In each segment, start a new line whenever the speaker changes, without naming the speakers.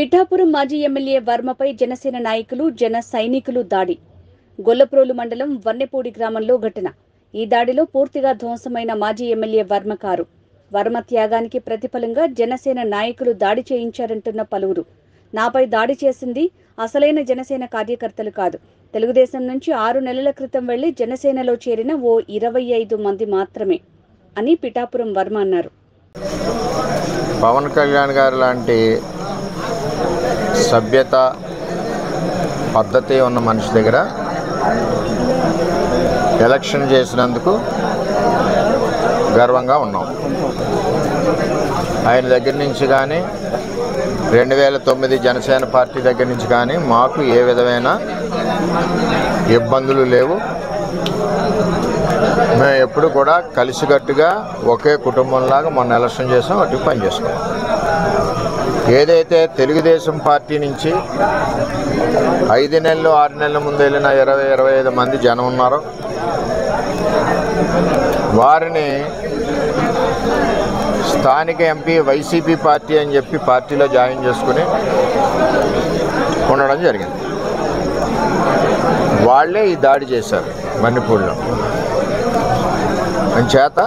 పిఠాపురం మాజీ ఎమ్మెల్యే వర్మపై జనసేన నాయకులు జన సైనికులు దాడి. గొల్లప్రోలు మండలం వన్నెపూడి గ్రామంలో ఘటన. ఈ దాడిలో పూర్తిగా ధ్వంసమైన మాజీ ఎమ్మెల్యే వర్మ కారు. వర్మ త్యాగానికి ప్రతిఫలంగా జనసేన నాయకులు దాడి చేయించారంటున్న పలువురు. నాపై దాడి చేసింది అసలైన జనసేన కార్యకర్తలు కాదు, తెలుగుదేశం నుంచి 6 నెలల క్రితం వెళ్లి జనసేనలో చేరిన ఓ 25 మంది మాత్రమే అని పిఠాపురం వర్మ అన్నారు.
పవన్ కళ్యాణ్ గారు లాంటి సభ్యత పద్ధతి ఉన్న మనిషి దగ్గర ఎలక్షన్ చేసినందుకు గర్వంగా ఉన్నాం. ఆయన దగ్గర నుంచి కానీ 2009 జనసేన పార్టీ దగ్గర నుంచి కానీ మాకు ఏ విధమైన ఇబ్బందులు లేవు. మేము ఎప్పుడు కూడా కలిసికట్టుగా ఒకే కుటుంబంలాగా మొన్న ఎలక్షన్ చేసాం, అటు పని చేసుకున్నాం. ఏదైతే తెలుగుదేశం పార్టీ నుంచి 5 నెలలు 6 నెలల ముందు వెళ్ళిన 20-25 మంది జనం ఉన్నారో వారిని స్థానిక ఎంపీ వైసీపీ పార్టీ అని చెప్పి పార్టీలో జాయిన్ చేసుకుని ఉండడం జరిగింది. వాళ్ళే ఈ దాడి చేశారు మణిపూర్లో. చేత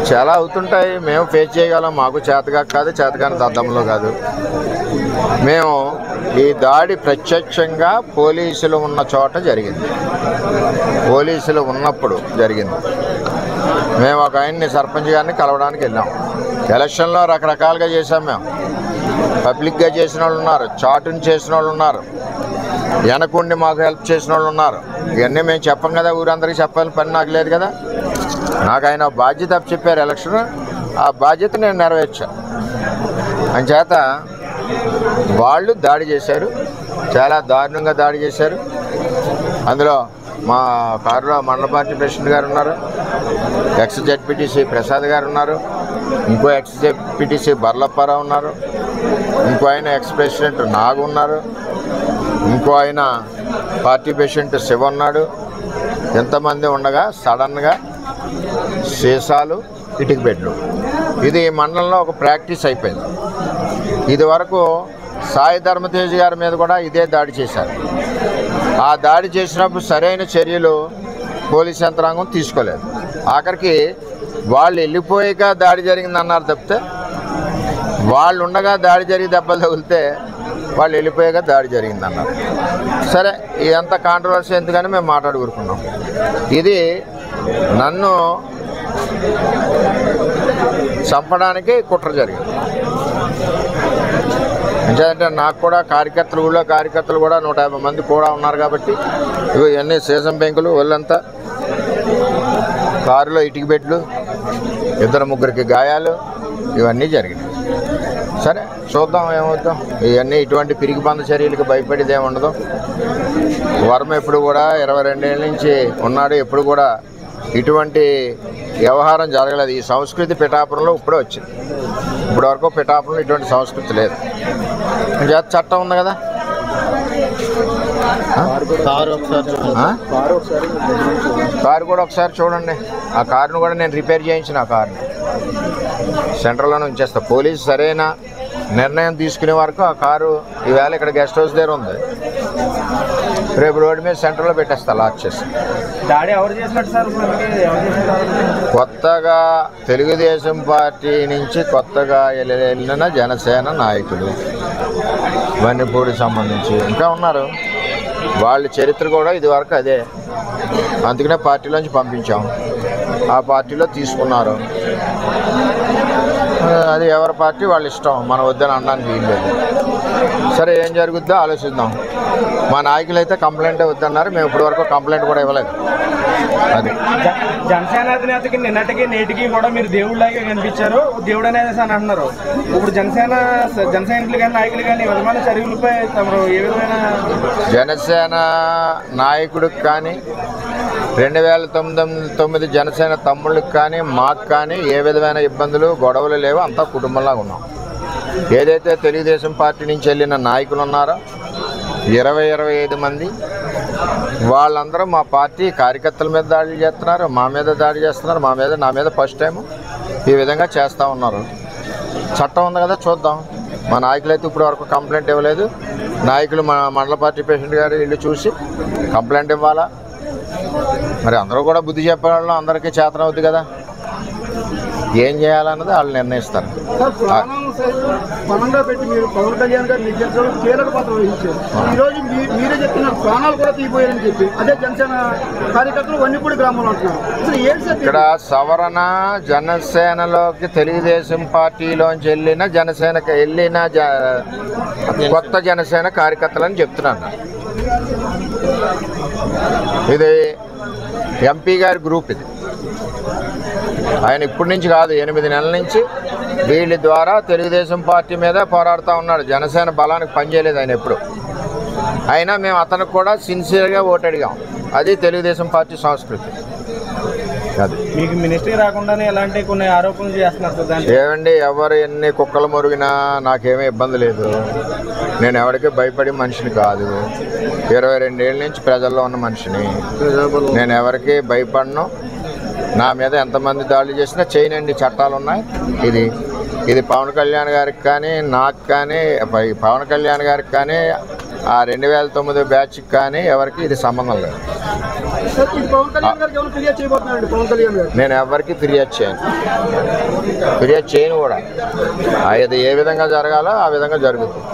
చాలా అవుతుంటాయి, మేము ఫేస్ చేయగలం. మాకు చేతగా కాదు, చేతగాని దద్దంలో కాదు. మేము ఈ దాడి ప్రత్యక్షంగా పోలీసులు ఉన్న చోట జరిగింది, పోలీసులు ఉన్నప్పుడు జరిగింది. మేము ఒక ఆయన్ని సర్పంచ్ గారిని కలవడానికి వెళ్ళాం. ఎలక్షన్లో రకరకాలుగా చేసాం. మేము పబ్లిక్గా చేసిన వాళ్ళు ఉన్నారు, చాటుని చేసిన వాళ్ళు ఉన్నారు, వెనకుండి మాకు హెల్ప్ చేసిన వాళ్ళు ఉన్నారు. ఇవన్నీ మేము చెప్పం కదా, ఊరందరికీ చెప్పాలని పని నాకు లేదు కదా. నాకు ఆయన బాధ్యత చెప్పారు ఎలక్షన్, ఆ బాధ్యత నేను నెరవేర్చాను. అంచేత వాళ్ళు దాడి చేశారు, చాలా దారుణంగా దాడి చేశారు. అందులో మా కారులో మండల పార్టీ ప్రెసిడెంట్ గారు ఉన్నారు, ఎక్స్ జెడ్పీటీసీ ప్రసాద్ గారు ఉన్నారు, ఇంకో ఎక్స్ జెడ్పీటీసీ బర్లప్పారావు ఉన్నారు, ఇంకో ఆయన ఎక్స్ ప్రెసిడెంట్ నాగు ఉన్నారు, ఇంకో ఆయన పార్టీ ప్రెసిడెంట్ శివ ఉన్నాడు. ఎంతమంది ఉండగా సడన్గా సీసాలు, ఇటుక బెడ్లు. ఇది మండలంలో ఒక ప్రాక్టీస్ అయిపోయింది. ఇది వరకు సాయి ధర్మతేజ్ గారి మీద కూడా ఇదే దాడి చేశారు. ఆ దాడి చేసినప్పుడు సరైన చర్యలు పోలీస్ యంత్రాంగం తీసుకోలేదు. ఆఖరికి వాళ్ళు వెళ్ళిపోయాక దాడి జరిగిందన్నారు తప్పితే, వాళ్ళు ఉండగా దాడి జరిగి దెబ్బలు తగిలితే వాళ్ళు వెళ్ళిపోయాక దాడి జరిగిందన్నారు. సరే, ఇదంతా కాంట్రవర్సీ ఎందుకని మేము మాట్లాడుకుంటున్నాం. ఇది నన్ను చంపడానికి కుట్ర జరిగింది. అంటే నాకు కూడా కార్యకర్తలు, ఊళ్ళో కార్యకర్తలు కూడా 150 మంది కూడా ఉన్నారు కాబట్టి ఇవన్నీ సీసం బెంకులు, ఒళ్ళంతా కారులో ఇటుక బెడ్లు, 2-3 గాయాలు, ఇవన్నీ జరిగినాయి. సరే చూద్దాం ఏమవుతాం. ఇవన్నీ ఇటువంటి పిరికి బంద చర్యలకు భయపడేది ఏమి ఉండదు. వర్మ ఎప్పుడు కూడా 22 ఏళ్ళ నుంచి ఉన్నాడు, ఎప్పుడు కూడా ఇటువంటి వ్యవహారం జరగలేదు. ఈ సంస్కృతి పిఠాపురంలో ఇప్పుడే వచ్చింది. ఇప్పటి వరకు పిఠాపురంలో ఇటువంటి సంస్కృతి లేదు. చట్టం ఉంది కదా. కారు కూడా ఒకసారి చూడండి. ఆ కారును కూడా నేను రిపేర్ చేయించిన, ఆ కారుని సెంటర్లోనే ఉంచేస్తా. పోలీసు సరైన నిర్ణయం తీసుకునే వరకు ఆ కారు ఈవేళ ఇక్కడ గెస్ట్ హౌస్ దగ్గర ఉంది, రేపు రోడ్డు మీద సెంటర్లో పెట్టేస్తా లాక్ చేసి. కొత్తగా తెలుగుదేశం పార్టీ నుంచి కొత్తగా వెళ్ళిన జనసేన నాయకులు వన్నెపూడికి సంబంధించి ఇంకా ఉన్నారు. వాళ్ళ చరిత్ర కూడా ఇది వరకు అదే. అందుకనే పార్టీలోంచి పంపించాం, ఆ పార్టీలో తీసుకున్నారు. అది ఎవరి పార్టీ వాళ్ళ ఇష్టం, మనం వద్దని అనడానికి వీలు లేదు. సరే, ఏం జరుగుద్దో ఆలోచిద్దాం. మా నాయకులు అయితే కంప్లైంటే వద్దన్నారు, మేము ఇప్పటి వరకు కంప్లైంట్ కూడా ఇవ్వలేదు. అది
జనసేన అధినేతకి నిన్నటికి నేటికి కూడా మీరు దేవుళ్ళలాగే కనిపించారు, దేవుడు అనేది అని అంటున్నారు. ఇప్పుడు జన సైనికులు కానీ నాయకులు కానీ విధమైన చర్యలపై తమరు ఏ విధమైన
జనసేన నాయకుడికి కానీ 2009 జనసేన తమ్ముళ్ళకి కానీ మాకు కానీ ఏ విధమైన ఇబ్బందులు గొడవలు లేవు. అంతా కుటుంబంలాగా ఉన్నాం. ఏదైతే తెలుగుదేశం పార్టీ నుంచి వెళ్ళిన నాయకులు ఉన్నారో 20-25 మంది, వాళ్ళందరూ మా పార్టీ కార్యకర్తల మీద దాడులు చేస్తున్నారు, మా మీద దాడి చేస్తున్నారు. నా మీద ఫస్ట్ టైం ఈ విధంగా చేస్తూ ఉన్నారు. చట్టం ఉంది కదా, చూద్దాం. మా నాయకులు అయితే ఇప్పుడు వరకు కంప్లైంట్ ఇవ్వలేదు. నాయకులు మా మండల పార్టీ ప్రెసిడెంట్ గారు ఇల్లు చూసి కంప్లైంట్ ఇవ్వాలా. మరి అందరూ కూడా బుద్ధి చెప్పడం అందరికీ చేతనవుద్ది కదా. ఏం చేయాలన్నది వాళ్ళు నిర్ణయిస్తారు.
బలంగా పెట్టి మీరు పవన్ కళ్యాణ్ గారు నిర్దేశంలో కీలక పాత్ర వహించారు. ఈరోజు మీరే చెప్తున్నారు ప్రాణాలు కూడా తీయబోయారని చెప్పి అదే జనసేన కార్యకర్తలు వన్నిపూడి గ్రామంలో అంటున్నారు. అసలు ఏంటి సార్
ఇక్కడ సవరణ జనసేనలోకి తెలుగుదేశం పార్టీలోంచి వెళ్ళిన జనసేనకి వెళ్ళిన కొత్త జనసేన కార్యకర్తలని చెప్తున్నాను. ఇది ఎంపీ గారి గ్రూప్. ఇది ఆయన ఇప్పటి నుంచి కాదు, 8 నెలల నుంచి వీళ్ళ ద్వారా తెలుగుదేశం పార్టీ మీద పోరాడుతూ ఉన్నాడు. జనసేన బలానికి పనిచేయలేదు ఆయన ఎప్పుడు. అయినా మేము అతనికి కూడా సిన్సియర్గా ఓటు అడిగాం. అది తెలుగుదేశం పార్టీ సంస్కృతి. అది
మీకు మినిస్ట్రీ రాకుండానే ఎలాంటి కొన్ని ఆరోపణలు చేస్తున్నారు.
ఏమండి, ఎవరు ఎన్ని కుక్కలు మురిగినా నాకేమీ ఇబ్బంది లేదు. నేను ఎవరికి భయపడే మనిషిని కాదు. 22 ఏళ్ళ నుంచి ప్రజల్లో ఉన్న మనిషిని. నేను ఎవరికి భయపడను. నా మీద ఎంతమంది దాడులు చేసినా చేయనండి, చట్టాలు ఉన్నాయి. ఇది పవన్ కళ్యాణ్ గారికి కానీ నాకు కానీ పవన్ కళ్యాణ్ గారికి కానీ ఆ 2009 బ్యాచ్కి కానీ ఎవరికి ఇది సంబంధం లేదు. నేను ఎవరికి ఫిర్యాదు చేయను కూడా. అది ఏ విధంగా జరగాలో ఆ విధంగా జరుగుతుంది.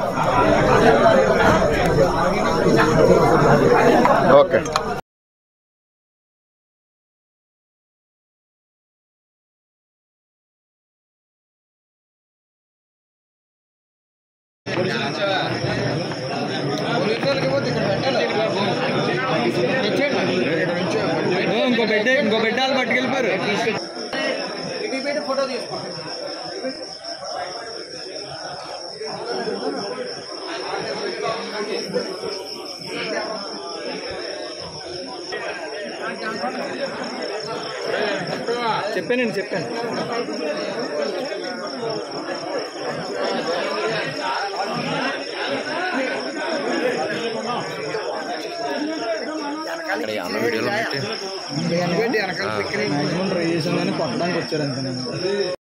ఓకే.
ఇంకో బిడ్డలు పట్టుకెళ్ళిపోయారు. ఫోటో తీసుకో. చెప్పాను. వీడియోలో కొట్టడానికి వచ్చారు అంతే.